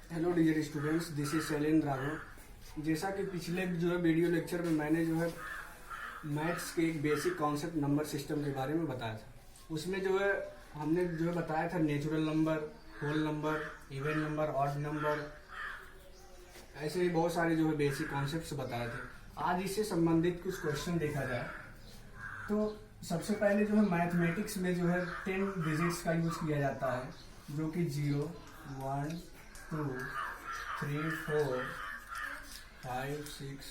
Hello dear students, this is Shailendra Raghav. जैसा कि पिछले जो है वीडियो लेक्चर में मैंने जो है मैथ्स के एक बेसिक कॉन्सेप्ट नंबर सिस्टम के बारे में बताया था। उसमें जो है हमने जो है बताया था natural number, whole number, even number, odd number, ऐसे ही बहुत सारे जो है बेसिक कॉन्सेप्ट्स बताए थे। आज इससे संबंधित कुछ क्वेश्चन देखा जाए तो सबसे पहले जो है मैथमेटिक्स में जो है 10 डिजिट्स का यूज किया जाता है, जो कि 0, 1, 2, 3, 4, 5, 6,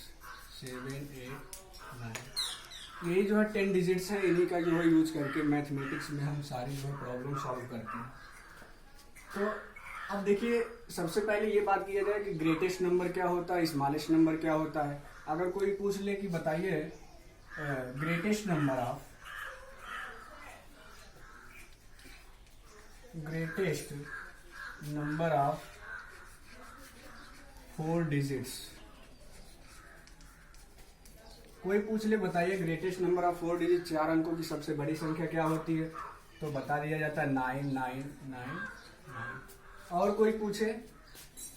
7, 8, 9। यही जो है 10 डिजिट्स हैं, इन्हीं का जो है यूज करके मैथमेटिक्स में हम सारी जो है प्रॉब्लम सॉल्व करते हैं। तो अब देखिए, सबसे पहले ये बात किया जाए कि ग्रेटेस्ट नंबर क्या होता है, स्मॉलेस्ट नंबर क्या होता है। अगर कोई पूछ ले कि बताइए ग्रेटेस्ट नंबर ऑफ 4 डिजिट्स, कोई पूछ ले बताइए ग्रेटेस्ट नंबर ऑफ 4 डिजिट 4 अंकों की सबसे बड़ी संख्या क्या होती है, तो बता दिया जाता है 99999। और कोई पूछे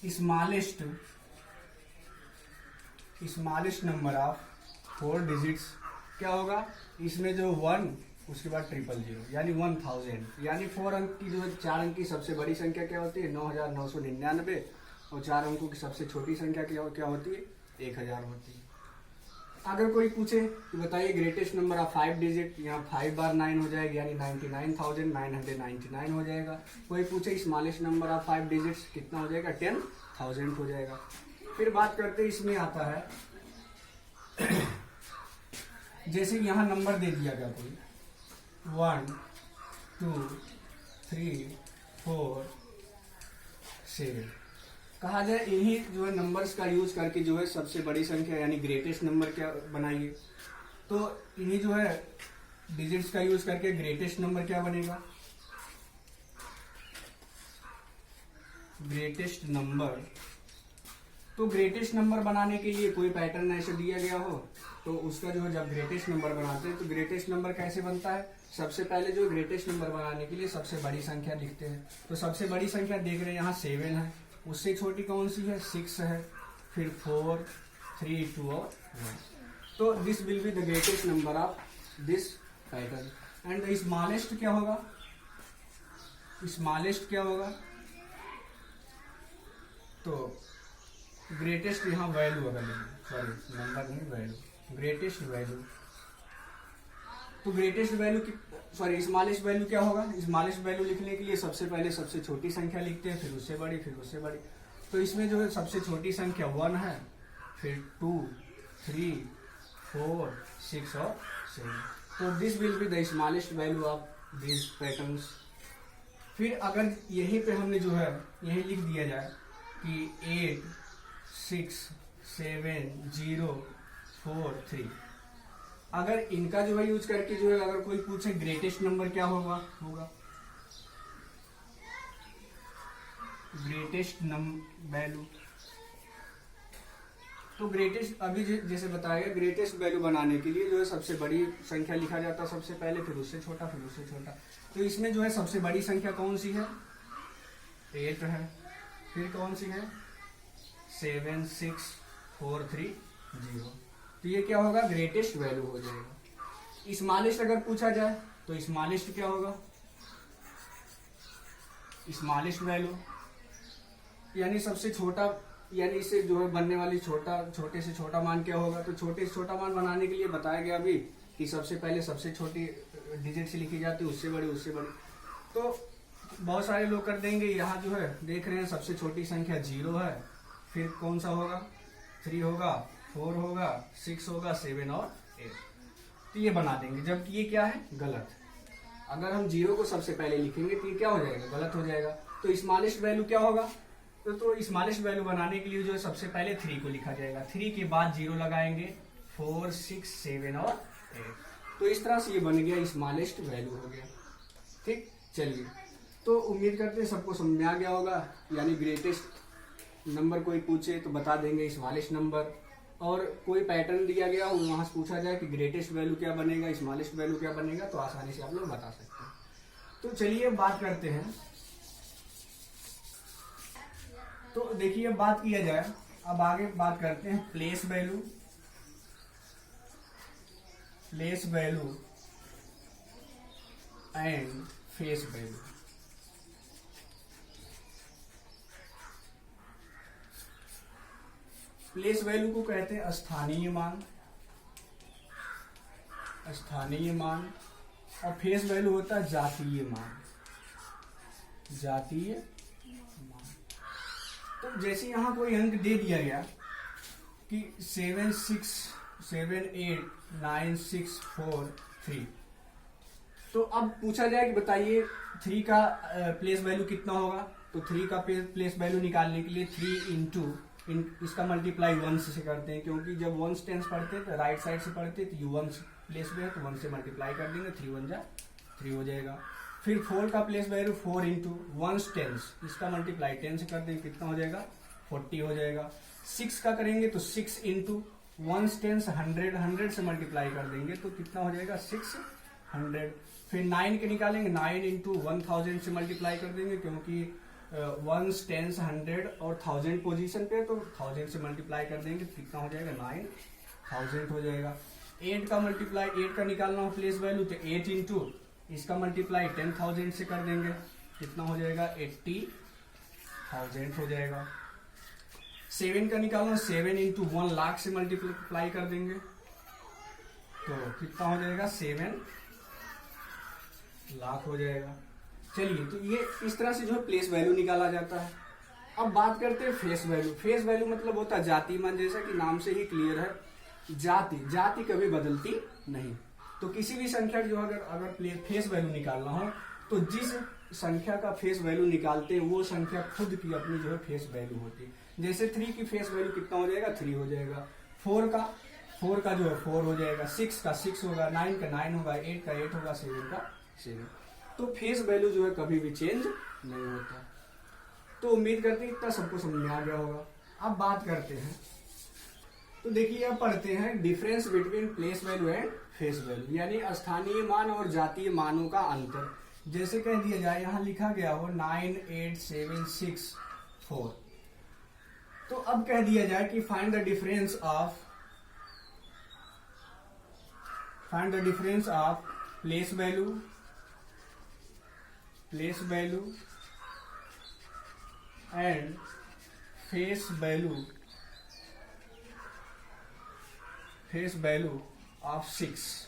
स्मॉलेस्ट नंबर ऑफ 4 डिजिट्स क्या होगा, इसमें जो 1 उसके बाद 000 यानी 1000, यानी 4 अंक की जो है 4 अंक की सबसे बड़ी संख्या क्या होती है 9999, और 4 अंकों की सबसे छोटी संख्या क्या होती है 1000 होती है। अगर कोई पूछे कि बताइए ग्रेटेस्ट नंबर ऑफ 5 डिजिट, यहाँ 5 बार 9 हो जाएगी यानी 99,999 हो जाएगा। कोई पूछे स्मॉलेस्ट नंबर ऑफ 5 डिजिट्स कितना हो जाएगा 10,000 हो जाएगा। फिर बात करते हैं, इसमें आता है जैसे यहाँ नंबर दे दिया गया कोई 1, 2, 3, 4, 7, कहा जाए इन्हीं जो है नंबर्स का यूज करके जो है सबसे बड़ी संख्या यानी ग्रेटेस्ट नंबर क्या बनाइए, तो इन्हीं जो है डिजिट्स का यूज करके ग्रेटेस्ट नंबर क्या बनेगा, ग्रेटेस्ट नंबर। तो ग्रेटेस्ट नंबर बनाने के लिए कोई पैटर्न ऐसे दिया गया हो तो उसका जो है जब ग्रेटेस्ट नंबर बनाते हैं तो ग्रेटेस्ट नंबर कैसे बनता है, सबसे पहले जो ग्रेटेस्ट नंबर बनाने के लिए सबसे बड़ी संख्या लिखते हैं। तो सबसे बड़ी संख्या देख रहे हैं यहाँ 7 है, उससे छोटी कौन सी है 6 है, फिर 4, 3, 2 और 1। तो this will be the greatest number of this pattern. And smallest क्या होगा, स्मॉलेस्ट क्या होगा, तो ग्रेटेस्ट यहाँ वैल्यू अगर लेंगे, सॉरी नंबर नहीं वैल्यू, ग्रेटेस्ट वैल्यू। तो ग्रेटेस्ट वैल्यू की सॉरी स्मॉलेस्ट वैल्यू क्या होगा, स्मॉलेस्ट वैल्यू लिखने के लिए सबसे पहले सबसे छोटी संख्या लिखते हैं, फिर उससे बड़ी, फिर उससे बड़ी। तो इसमें जो है सबसे छोटी संख्या 1 है, फिर 2, 3, 4, 6 और 7। तो this will be the smallest value of this patterns. फिर अगर यहीं पे हमने जो है यही लिख दिया जाए कि 8, 6, 7, 0, 4, 3, अगर इनका जो है यूज करके जो है अगर कोई पूछे ग्रेटेस्ट नंबर क्या होगा ग्रेटेस्ट वैल्यू। तो ग्रेटेस्ट अभी जैसे बताया गया, ग्रेटेस्ट वैल्यू बनाने के लिए जो है सबसे बड़ी संख्या लिखा जाता है सबसे पहले, फिर उससे छोटा, फिर उससे छोटा। तो इसमें जो है सबसे बड़ी संख्या कौन सी है 8 है, फिर कौन सी है 7, 6, 4, 3, 0। तो ये क्या होगा ग्रेटेस्ट वैल्यू हो जाएगा। स्मॉलेस्ट अगर पूछा जाए तो स्मॉलेस्ट क्या होगा, स्मॉलेस्ट वैल्यू यानी सबसे छोटा, यानी इससे जो है बनने वाली छोटे से छोटा मान क्या होगा। तो छोटे से छोटा मान बनाने के लिए बताया गया अभी कि सबसे पहले सबसे छोटी डिजिट से लिखी जाती है, उससे बड़ी, उससे बड़ी। तो बहुत सारे लोग कर देंगे, यहाँ जो है देख रहे हैं सबसे छोटी संख्या 0 है, फिर कौन सा होगा 3 होगा, 4 होगा, 6 होगा, 7 और 8। तो ये बना देंगे, जबकि ये क्या है गलत। अगर हम 0 को सबसे पहले लिखेंगे तो ये क्या हो जाएगा गलत हो जाएगा। तो स्मॉलेस्ट वैल्यू क्या होगा, तो स्मॉलेस्ट वैल्यू बनाने के लिए जो है सबसे पहले 3 को लिखा जाएगा, 3 के बाद 0 लगाएंगे, 4, 6, 7 और 8। तो इस तरह से ये बन गया स्मॉलेस्ट वैल्यू हो गया। ठीक, चलिए, तो उम्मीद करते हैं सबको समझ में आ गया होगा। यानी ग्रेटेस्ट नंबर कोई पूछे तो बता देंगे स्मॉलेस्ट नंबर, और कोई पैटर्न दिया गया हो वहां से पूछा जाए कि ग्रेटेस्ट वैल्यू क्या बनेगा, स्मॉलेस्ट वैल्यू क्या बनेगा, तो आसानी से आप लोग बता सकते हैं। तो चलिए बात करते हैं। तो देखिए बात किया जाए, अब आगे बात करते हैं place value and face value. Place value को कहते हैं स्थानीय मान, और फेस वैल्यू होता है जातीय मान। तो जैसे यहां कोई अंक दे दिया गया कि 7678964 तो अब पूछा जाए कि बताइए 3 का प्लेस वैल्यू कितना होगा। तो 3 का प्लेस वैल्यू निकालने के लिए 3 इंटू इसका मल्टीप्लाई 1 से करते हैं, क्योंकि जब 1 टेंस पढ़ते हैं तो राइट साइड से पढ़ते हैं, तो यू 1 प्लेस में है तो 1 से मल्टीप्लाई कर देंगे, 3 1 जा 3 हो जाएगा। फिर 4 का प्लेस वैल्यू 4 इंटू 1 टेंस, इसका मल्टीप्लाई 10 से कर देंगे, कितना हो जाएगा 40 हो जाएगा। 6 का करेंगे तो 6 इंटू 1 टेंस 100 से मल्टीप्लाई कर देंगे तो कितना हो जाएगा 600। फिर 9 के निकालेंगे, 9 इंटू 1000 से मल्टीप्लाई कर देंगे, क्योंकि 1 टेंस 100 और 1000 पोजीशन पे, तो 1000 से मल्टीप्लाई कर देंगे तो कितना हो जाएगा 9000 हो जाएगा। 8 का मल्टीप्लाई 8 का निकालना हो प्लेस वैल्यू तो 8 इंटू इसका मल्टीप्लाई 10,000 से कर देंगे, कितना हो जाएगा 80,000 हो जाएगा। 7 का निकालना 7 इंटू 1 लाख से मल्टीप्लाई कर देंगे तो कितना हो जाएगा 7 लाख हो जाएगा। चलिए, तो ये इस तरह से जो है प्लेस वैल्यू निकाला जाता है। अब बात करते हैं फेस वैल्यू। फेस वैल्यू मतलब होता है जाति मान, जैसा कि नाम से ही क्लियर है, जाति कभी बदलती नहीं। तो किसी भी संख्या की जो अगर फेस वैल्यू निकालना हो तो जिस संख्या का फेस वैल्यू निकालते हैं वो संख्या खुद की अपनी जो है फेस वैल्यू होती है। जैसे 3 की फेस वैल्यू कितना हो जाएगा 3 हो जाएगा, 4 का जो है 4 हो जाएगा, 6 का 6 होगा, 9 का 9 होगा, 8 का 8 होगा, 7 का 7। तो फेस वैल्यू जो है कभी भी चेंज नहीं होता। तो उम्मीद करते हैं इतना सबको समझ में आ गया होगा। अब बात करते हैं, तो देखिए अब पढ़ते हैं difference between place value and face value, यानी स्थानीय मान और जातीय मानों का अंतर। जैसे कह दिया जाए, यहां लिखा गया हो 98764, तो अब कह दिया जाए कि find the difference of place value and face value of 6।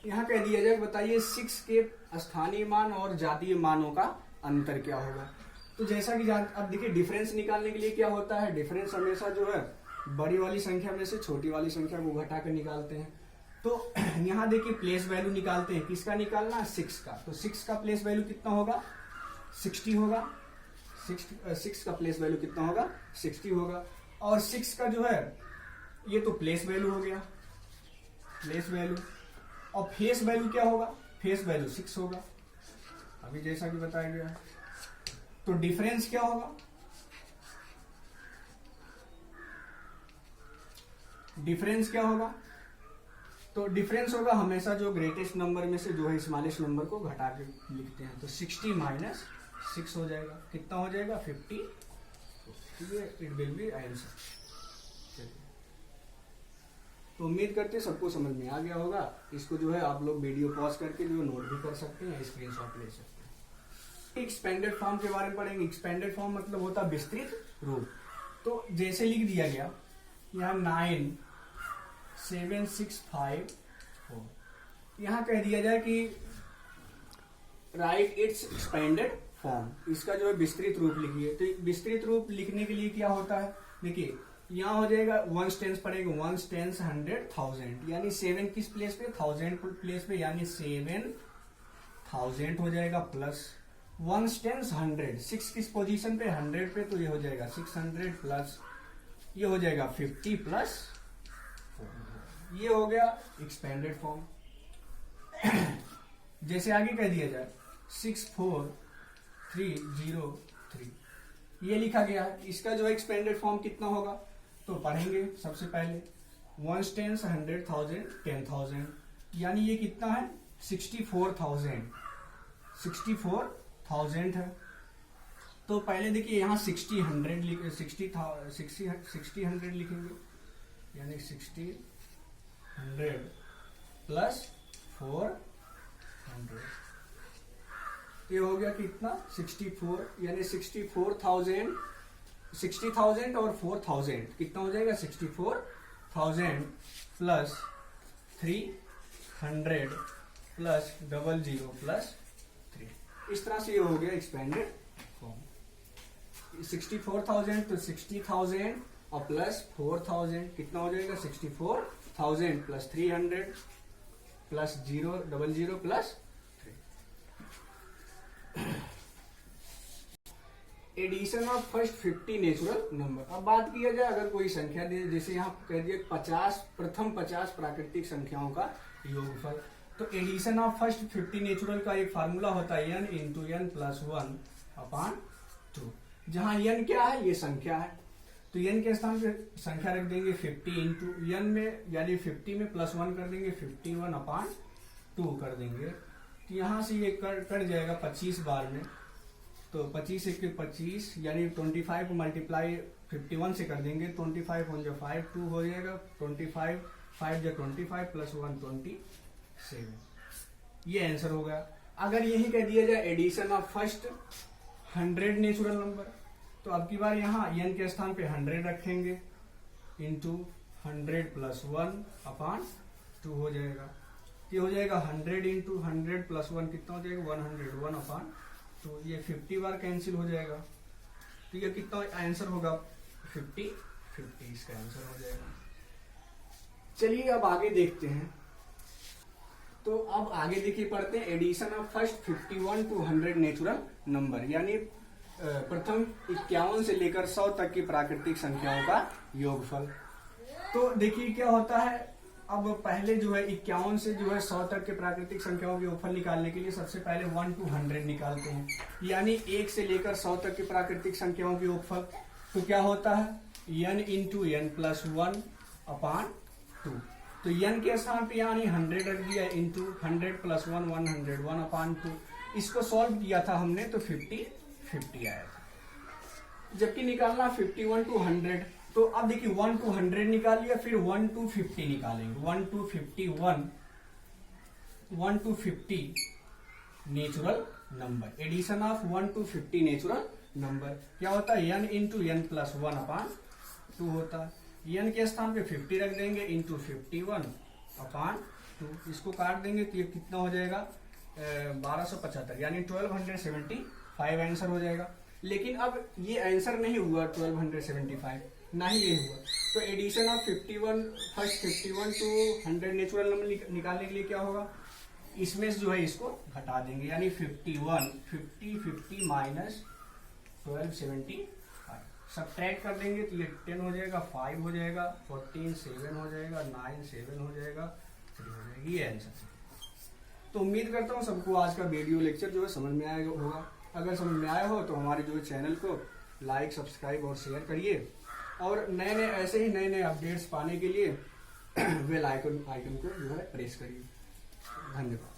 यहां कह दिया जाए बताइए 6 के स्थानीय मान और जातीय मानों का अंतर क्या होगा। तो जैसा कि अब देखिए डिफरेंस निकालने के लिए क्या होता है, डिफरेंस हमेशा जो है बड़ी वाली संख्या में से छोटी वाली संख्या को घटा कर निकालते हैं। तो यहाँ देखिए प्लेस वैल्यू निकालते हैं, किसका निकालना है 6 का। तो 6 का प्लेस वैल्यू कितना होगा 60 होगा, 6 का प्लेस वैल्यू कितना होगा 60 होगा। और 6 का जो है ये तो प्लेस वैल्यू हो गया, प्लेस वैल्यू। और फेस वैल्यू क्या होगा, फेस वैल्यू 6 होगा, अभी जैसा कि बताया गया है। तो डिफरेंस क्या होगा, तो डिफरेंस होगा हमेशा जो ग्रेटेस्ट नंबर में से जो है स्मॉलेस्ट नंबर को घटा के लिखते हैं। तो 60 माइनस 6 हो जाएगा, कितना हो जाएगा 50। It will be answer. तो उम्मीद करते हैं सबको समझ में आ गया होगा। इसको जो है आप लोग वीडियो पॉज करके जो नोट भी कर सकते हैं, स्क्रीनशॉट ले सकते हैं। एक्सपेंडेड फॉर्म के बारे में पढ़ेंगे। एक्सपेंडेड फॉर्म मतलब होता है विस्तृत रूप। तो जैसे लिख दिया गया यहाँ 97654, यहाँ कह दिया जाए कि राइट इट्स एक्सपेंडेड फॉर्म, इसका जो है विस्तृत रूप लिखिए। तो विस्तृत रूप लिखने के लिए क्या होता है, देखिए यहाँ हो जाएगा 1 टेंस पड़ेगा, 1 टेंस 100,000, यानी 7 किस प्लेस पे 1000 प्लेस पे, यानी 7000 हो जाएगा, प्लस 1 टेंस 100, 6 किस पोजीशन पे 100 पे, तो ये हो जाएगा 600 प्लस ये हो जाएगा 50 प्लस 4, ये हो गया एक्सपेंडेड फॉर्म। जैसे आगे कह दिया जाए 64303, ये लिखा गया है, इसका जो एक्सपेंडेड फॉर्म कितना होगा तो पढ़ेंगे। सबसे पहले 1 टेंस 100,000 10,000, यानी ये कितना है 64,000 है। तो तो पहले देखिए यहाँ 60 100 लिखेंगे, यानी 60 100 प्लस 400, ये हो गया कितना 64, यानी 60,000 और 4,000 कितना हो जाएगा 64,000 प्लस 300 प्लस 00 प्लस 3। इस तरह से ये हो गया एक्सपेंडेड फॉर्म। 64,000 तो 60,000 और प्लस 4,000 कितना हो जाएगा 64,000 plus 300 plus 00 plus 3। Addition of first 50 natural number. अब बात किया जाए अगर कोई संख्या दे, जैसे यहाँ कह दिया 50 प्रथम 50 प्राकृतिक संख्याओं का योगफल, तो एडिशन ऑफ फर्स्ट 50 नेचुरल का एक फार्मूला होता है n इंटू n प्लस 1/2। जहां n क्या है, ये संख्या है, तो n के स्थान पे संख्या रख देंगे 50 इंटू n में, यानी 50 में प्लस 1 कर देंगे 51/2 कर देंगे। तो यहां से ये कट जाएगा 25 बार में, तो 25 एक 25 यानी 25 को मल्टीप्लाई 51 से कर देंगे, 25 1 जो 5 2 हो जाएगा, 25 5 जो 25 प्लस 1 27, ये आंसर होगा। अगर यही कह दिया जाए addition of first 100 natural number, तो अब की बार यहाँ n के स्थान पे 100 रखेंगे इंटू 100 प्लस 1/2 हो जाएगा। ये हो जाएगा 100 इंटू 100 प्लस 1 कितना हो जाएगा 101/2, तो ये 50 बार कैंसिल हो जाएगा, तो ये कितना आंसर होगा 50 इसका आंसर हो जाएगा। चलिए अब आगे देखते हैं। तो अब आगे देखिए पढ़ते हैं addition of first 51 to 100 natural number, यानी प्रथम 51 से लेकर 100 तक की प्राकृतिक संख्याओं का योगफल। तो देखिए क्या होता है, अब पहले जो है 51 से जो है 100 तक के प्राकृतिक संख्याओं के योगफल निकालने के लिए सबसे पहले 1 to 100 निकालते हैं, यानी 1 से लेकर 100 तक की प्राकृतिक संख्याओं के योगफल। तो क्या होता है n इंटू n प्लस 1/2, तो n के स्थान पे यानी 100 रख दिया इंटू 100 प्लस 1 101/2। इसको सॉल्व किया था हमने तो 50 आया था। जबकि निकालना 51 to 100, तो अब देखिए 1 to 100 निकाल लिया, फिर 1 to 50 निकालेंगे। 1 to 50 natural number, addition of 1 to 50 natural number क्या होता है n इंटू n प्लस 1/2 होता है। n के स्थान पे 50 रख देंगे इंटू 51/2, इसको काट देंगे तो ये कितना हो जाएगा 1275, यानी 1275 आंसर हो जाएगा। लेकिन अब ये आंसर नहीं हुआ 1275, ना ही ये हुआ, तो addition of 51 to 100 natural number निकालने के लिए क्या होगा, इसमें जो है इसको घटा देंगे, यानी 50 माइनस 1275 सब्ट्रैक्ट कर देंगे तो ये 10 हो जाएगा, 5 हो जाएगा, 14 7 हो जाएगा, 9 7 हो जाएगा, 3 हो जाएगी, ये आंसर। तो उम्मीद करता हूँ सबको आज का वीडियो लेक्चर जो है समझ में आया होगा। अगर समझ में आया हो तो हमारे जो है चैनल को लाइक सब्सक्राइब और शेयर करिए, और नए ऐसे ही नए अपडेट्स पाने के लिए बेल आइकन को जो है प्रेस करिए। धन्यवाद।